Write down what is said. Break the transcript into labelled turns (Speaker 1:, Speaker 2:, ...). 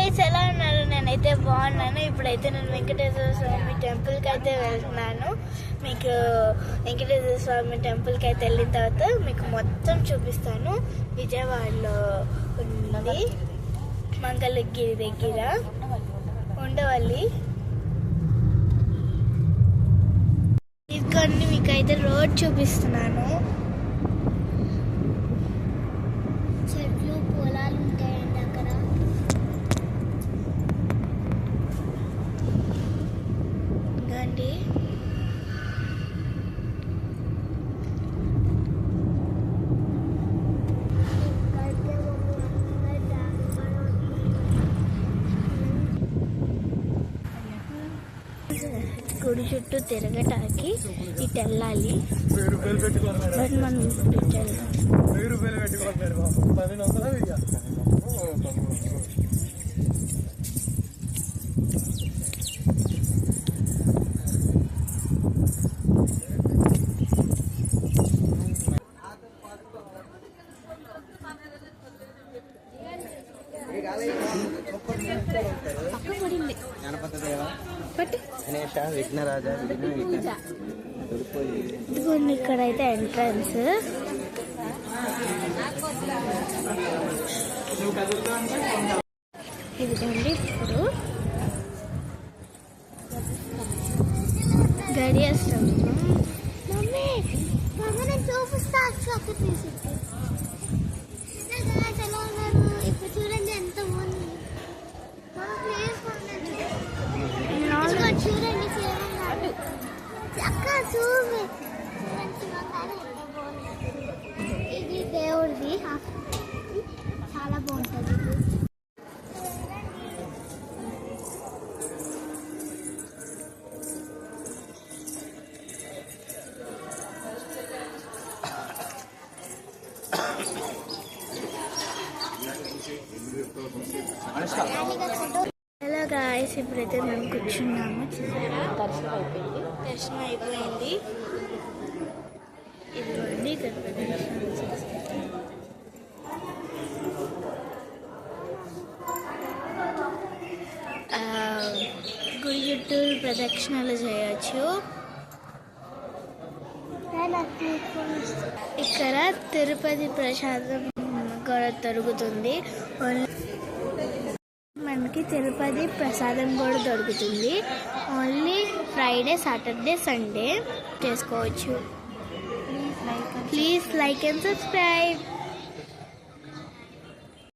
Speaker 1: Guys, ఎలా ఉన్నారు? నేనైతే బాగున్నాను. ఇప్పుడైతే నేను వెంకటేశ్వర స్వామి టెంపుల్కి అయితే వెళ్తున్నాను. మీకు వెంకటేశ్వర స్వామి టెంపుల్కి అయితే వెళ్ళిన తర్వాత మీకు మొత్తం చూపిస్తాను. విజయవాడలో ఉన్నది, మంగళగిరి దగ్గర ఉండవల్లి. ఇదిగోండి మీకైతే రోడ్ చూపిస్తున్నాను. చెట్లు, పొలాలు ఉంటాయండి అక్కడ. ఇంకండి గుడి చుట్టూ తిరగటానికి ఇటు వెళ్ళాలి. బట్ మనం ఇటు ఇదిగోండి ఇక్కడైతే ఎంట్రన్స్. ఇదిగోండి ఇప్పుడు గడియేస్తాం. మమ్మీ చూపిస్తా ఎలా ఉన్నారు ఇప్పుడు చూడండి, ఎంత బాగుంది. చూడండి అక్క, చూపి. ఇది దేవుడిది, చాలా బాగుంటుంది. హలో గాయ్స్, ఇప్పుడైతే మేము కూర్చున్నాము. చూసారా, దర్శనం అయిపోయింది. ఇదిగోండి గణపతి గుడి చుట్టూ ప్రదక్షిణలు చేయొచ్చు. ఇక్కడ తిరుపతి ప్రసాదం కూడా దొరుకుతుంది. మనకి తిరుపతి ప్రసాదం కూడా దొరుకుతుంది. ఓన్లీ ఫ్రైడే, సాటర్డే, సండే చేసుకోవచ్చు. Please like and subscribe.